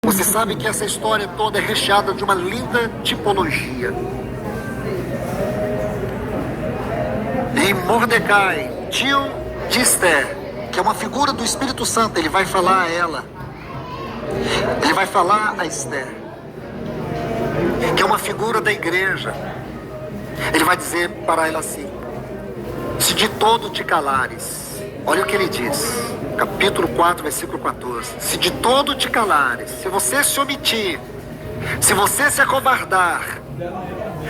Você sabe que essa história toda é recheada de uma linda tipologia. Em Mordecai, tio de Esther, que é uma figura do Espírito Santo, ele vai falar a ela. Ele vai falar a Esther, que é uma figura da igreja. Ele vai dizer para ela assim: se de todo te calares, olha o que ele diz, capítulo 4, versículo 14. Se de todo te calares, se você se omitir, se você se acovardar,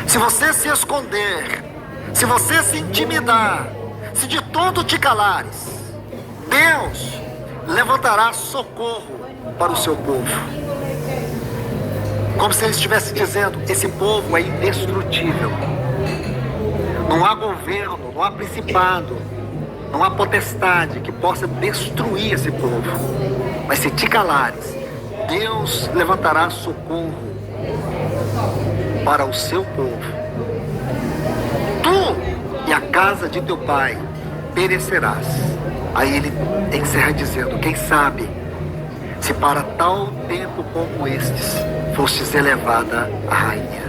se você se esconder, se você se intimidar, se de todo te calares, Deus levantará socorro para o seu povo. Como se ele estivesse dizendo: esse povo é indestrutível. Não há governo, não há principado, não há potestade que possa destruir esse povo. Mas se te calares, Deus levantará socorro para o seu povo. Tu e a casa de teu pai perecerás. Aí ele encerra dizendo: quem sabe, se para tal tempo como estes fostes elevada a rainha.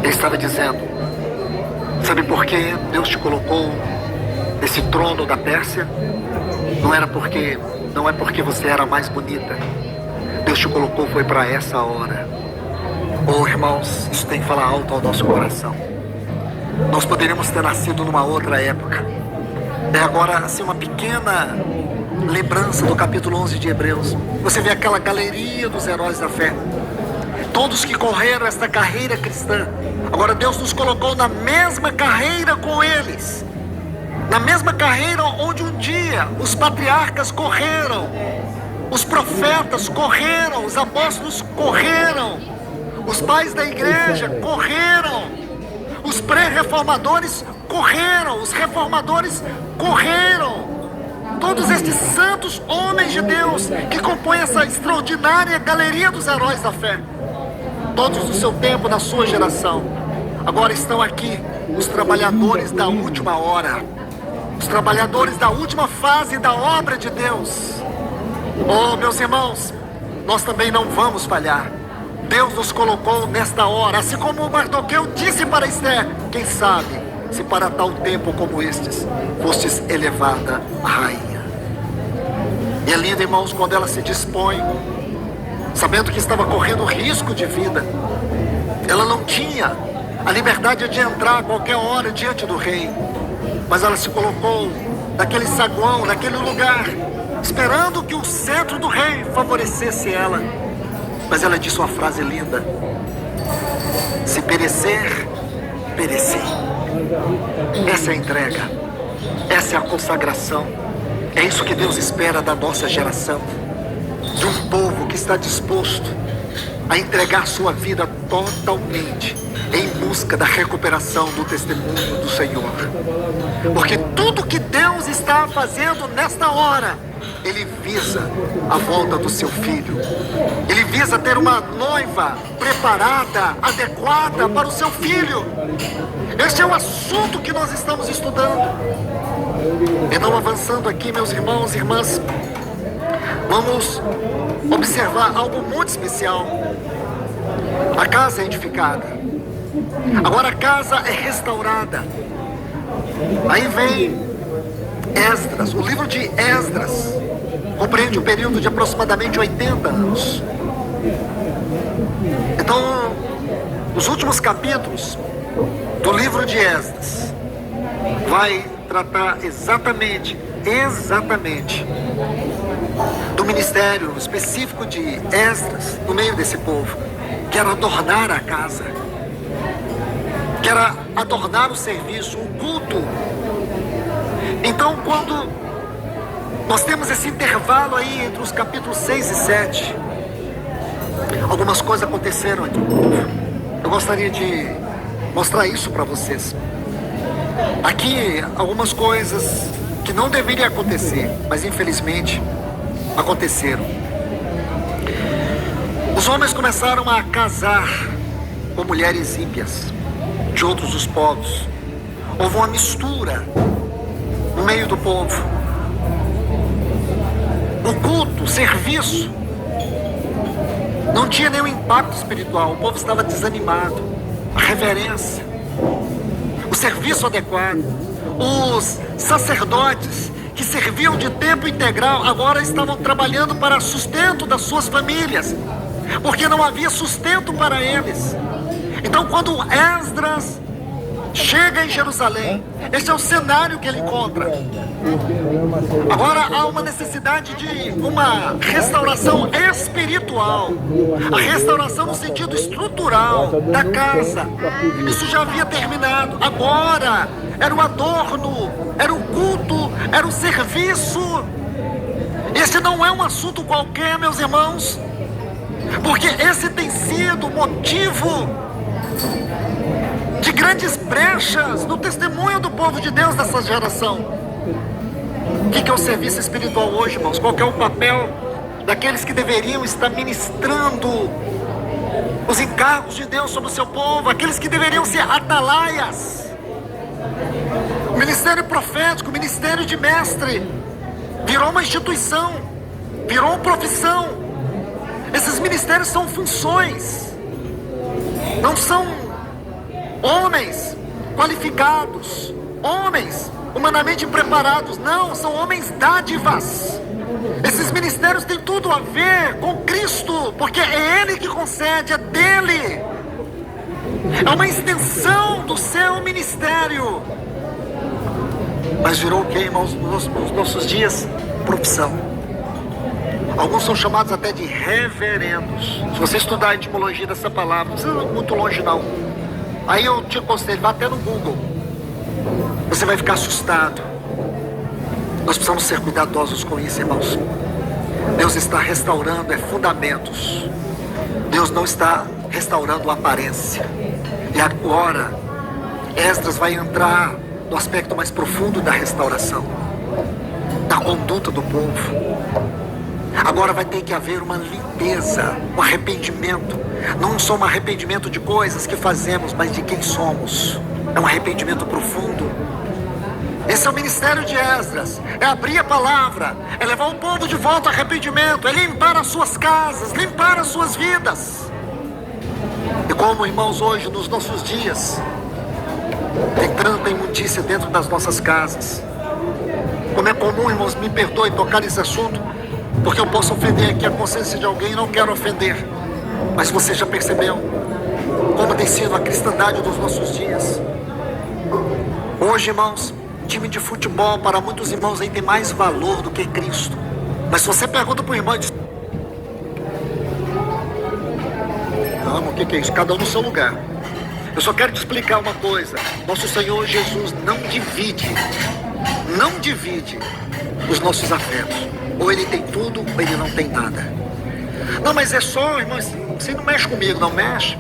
Ele estava dizendo: sabe por que Deus te colocou nesse trono da Pérsia? Não é porque você era mais bonita. Deus te colocou foi para essa hora. Oh, irmãos, isso tem que falar alto ao nosso coração. Nós poderíamos ter nascido numa outra época. É agora assim uma pequena lembrança do capítulo 11 de Hebreus. Você vê aquela galeria dos heróis da fé, todos que correram esta carreira cristã. Agora Deus nos colocou na mesma carreira com eles, na mesma carreira onde um dia os patriarcas correram, os profetas correram, os apóstolos correram, os pais da igreja correram, os pré-reformadores correram, os reformadores correram. Todos estes santos homens de Deus que compõem essa extraordinária galeria dos heróis da fé, todos do seu tempo, da sua geração, agora estão aqui os trabalhadores da última hora, os trabalhadores da última fase da obra de Deus. Oh, meus irmãos, nós também não vamos falhar. Deus nos colocou nesta hora, assim como o Mardoqueu disse para Esther: quem sabe, se para tal tempo como estes fostes elevada a rainha. E é lindo, irmãos, quando ela se dispõe, sabendo que estava correndo risco de vida. Ela não tinha a liberdade de entrar a qualquer hora diante do rei, mas ela se colocou naquele saguão, naquele lugar, esperando que o cetro do rei favorecesse ela. Mas ela disse uma frase linda: se perecer, pereci. Essa é a entrega, essa é a consagração. É isso que Deus espera da nossa geração, de um povo que está disposto a entregar sua vida totalmente em busca da recuperação do testemunho do Senhor. Porque tudo que Deus está fazendo nesta hora, Ele visa a volta do seu filho. Ele visa ter uma noiva preparada, adequada para o seu filho. Este é o assunto que nós estamos estudando. Então, avançando aqui, meus irmãos e irmãs, vamos observar algo muito especial. A casa é edificada, agora a casa é restaurada. Aí vem Esdras. O livro de Esdras compreende um período de aproximadamente 80 anos. Então, os últimos capítulos do livro de Esdras vai tratar exatamente do ministério específico de Esdras no meio desse povo, que era adornar a casa, que era adornar o serviço, o culto. Então, quando nós temos esse intervalo aí entre os capítulos 6 e 7, algumas coisas aconteceram entre o povo. Eu gostaria de mostrar isso para vocês. Aqui, algumas coisas que não deveriam acontecer, mas infelizmente aconteceram. Os homens começaram a casar com mulheres ímpias de outros dos povos. Houve uma mistura no meio do povo. O culto, o serviço Não tinha nenhum impacto espiritual, o povo estava desanimado. A reverência, o serviço adequado. Os sacerdotes que serviam de tempo integral agora estavam trabalhando para sustento das suas famílias, porque não havia sustento para eles. Então, quando Esdras chega em Jerusalém, esse é o cenário que ele encontra. Agora há uma necessidade de uma restauração espiritual, a restauração no sentido estrutural da casa. Isso já havia terminado. Agora era o adorno, era o culto, era o serviço. Esse não é um assunto qualquer, meus irmãos, porque esse tem sido motivo de grandes brechas no testemunho do povo de Deus dessa geração. O que é o serviço espiritual hoje, irmãos? Qual é o papel daqueles que deveriam estar ministrando os encargos de Deus sobre o seu povo, aqueles que deveriam ser atalaias? O ministério profético, o ministério de mestre, virou uma instituição, virou uma profissão. Esses ministérios são funções, não são homens qualificados, homens humanamente preparados, não, são homens dádivas. Esses ministérios têm tudo a ver com Cristo, porque é Ele que concede, é dele. É uma extensão do seu ministério. Mas virou o que, irmãos, nos nossos dias? Profissão. Alguns são chamados até de reverendos. Se você estudar a etimologia dessa palavra, não precisa ir muito longe não. Aí eu te aconselho, vá até no Google. Você vai ficar assustado. Nós precisamos ser cuidadosos com isso, irmãos. Deus está restaurando fundamentos. Deus não está restaurando aparência. E agora, Esdras vai entrar no aspecto mais profundo da restauração, da conduta do povo. Agora vai ter que haver uma limpeza, um arrependimento. Não só um arrependimento de coisas que fazemos, mas de quem somos. É um arrependimento profundo. Esse é o ministério de Esdras. É abrir a palavra, é levar o povo de volta ao arrependimento, é limpar as suas casas, limpar as suas vidas. E como, irmãos, hoje, nos nossos dias, tem tanta imundícia dentro das nossas casas. Como é comum, irmãos, me perdoem tocar nesse assunto, porque eu posso ofender aqui a consciência de alguém e não quero ofender. Mas você já percebeu como tem sido a cristandade dos nossos dias? Hoje, irmãos, time de futebol para muitos irmãos aí tem mais valor do que Cristo. Mas se você pergunta para o irmão e diz: não, o que é isso? Cada um no seu lugar. Eu só quero te explicar uma coisa. Nosso Senhor Jesus não divide os nossos afetos. Ou ele tem tudo, ou ele não tem nada. Não, mas é só, irmão, você não mexe comigo, não mexe.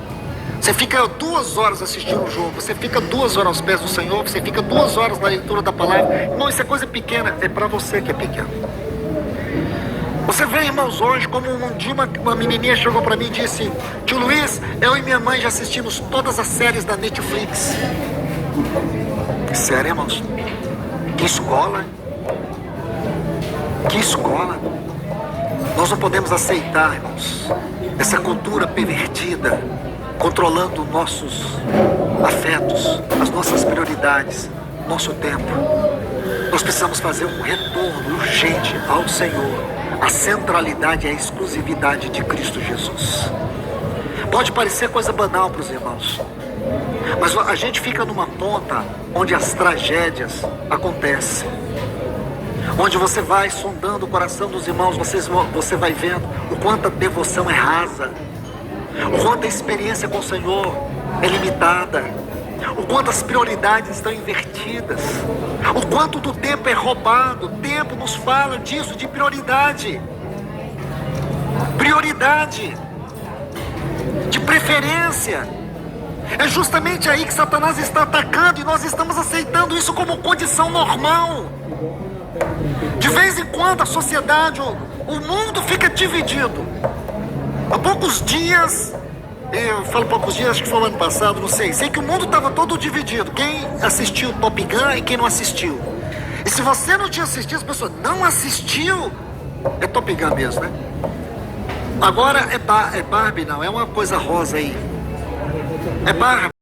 Você fica 2 horas assistindo o jogo, você fica 2 horas aos pés do Senhor, você fica 2 horas na leitura da palavra. Irmão, isso é coisa pequena, é para você que é pequeno. Você vê, irmãos, hoje, como um dia uma menininha chegou para mim e disse: tio Luiz, eu e minha mãe já assistimos todas as séries da Netflix. Sério, irmãos? Que escola, hein? Que escola. Nós não podemos aceitar, irmãos, essa cultura pervertida, controlando nossos afetos, as nossas prioridades, nosso tempo. Nós precisamos fazer um retorno urgente ao Senhor. A centralidade e a exclusividade de Cristo Jesus. Pode parecer coisa banal para os irmãos, mas a gente fica numa ponta onde as tragédias acontecem, onde você vai sondando o coração dos irmãos, você vai vendo o quanto a devoção é rasa, o quanto a experiência com o Senhor é limitada, o quanto as prioridades estão invertidas, o quanto do tempo é roubado. O tempo nos fala disso, de prioridade, de preferência. É justamente aí que Satanás está atacando, e nós estamos aceitando isso como condição normal. De vez em quando a sociedade, o mundo fica dividido. Há poucos dias, eu falo poucos dias, acho que foi o ano passado, não sei. Sei que o mundo estava todo dividido. Quem assistiu Top Gun e quem não assistiu. E se você não tinha assistido, as pessoas não assistiu, é Top Gun mesmo, né? Agora é Barbie, não, é uma coisa rosa aí. É Barbie.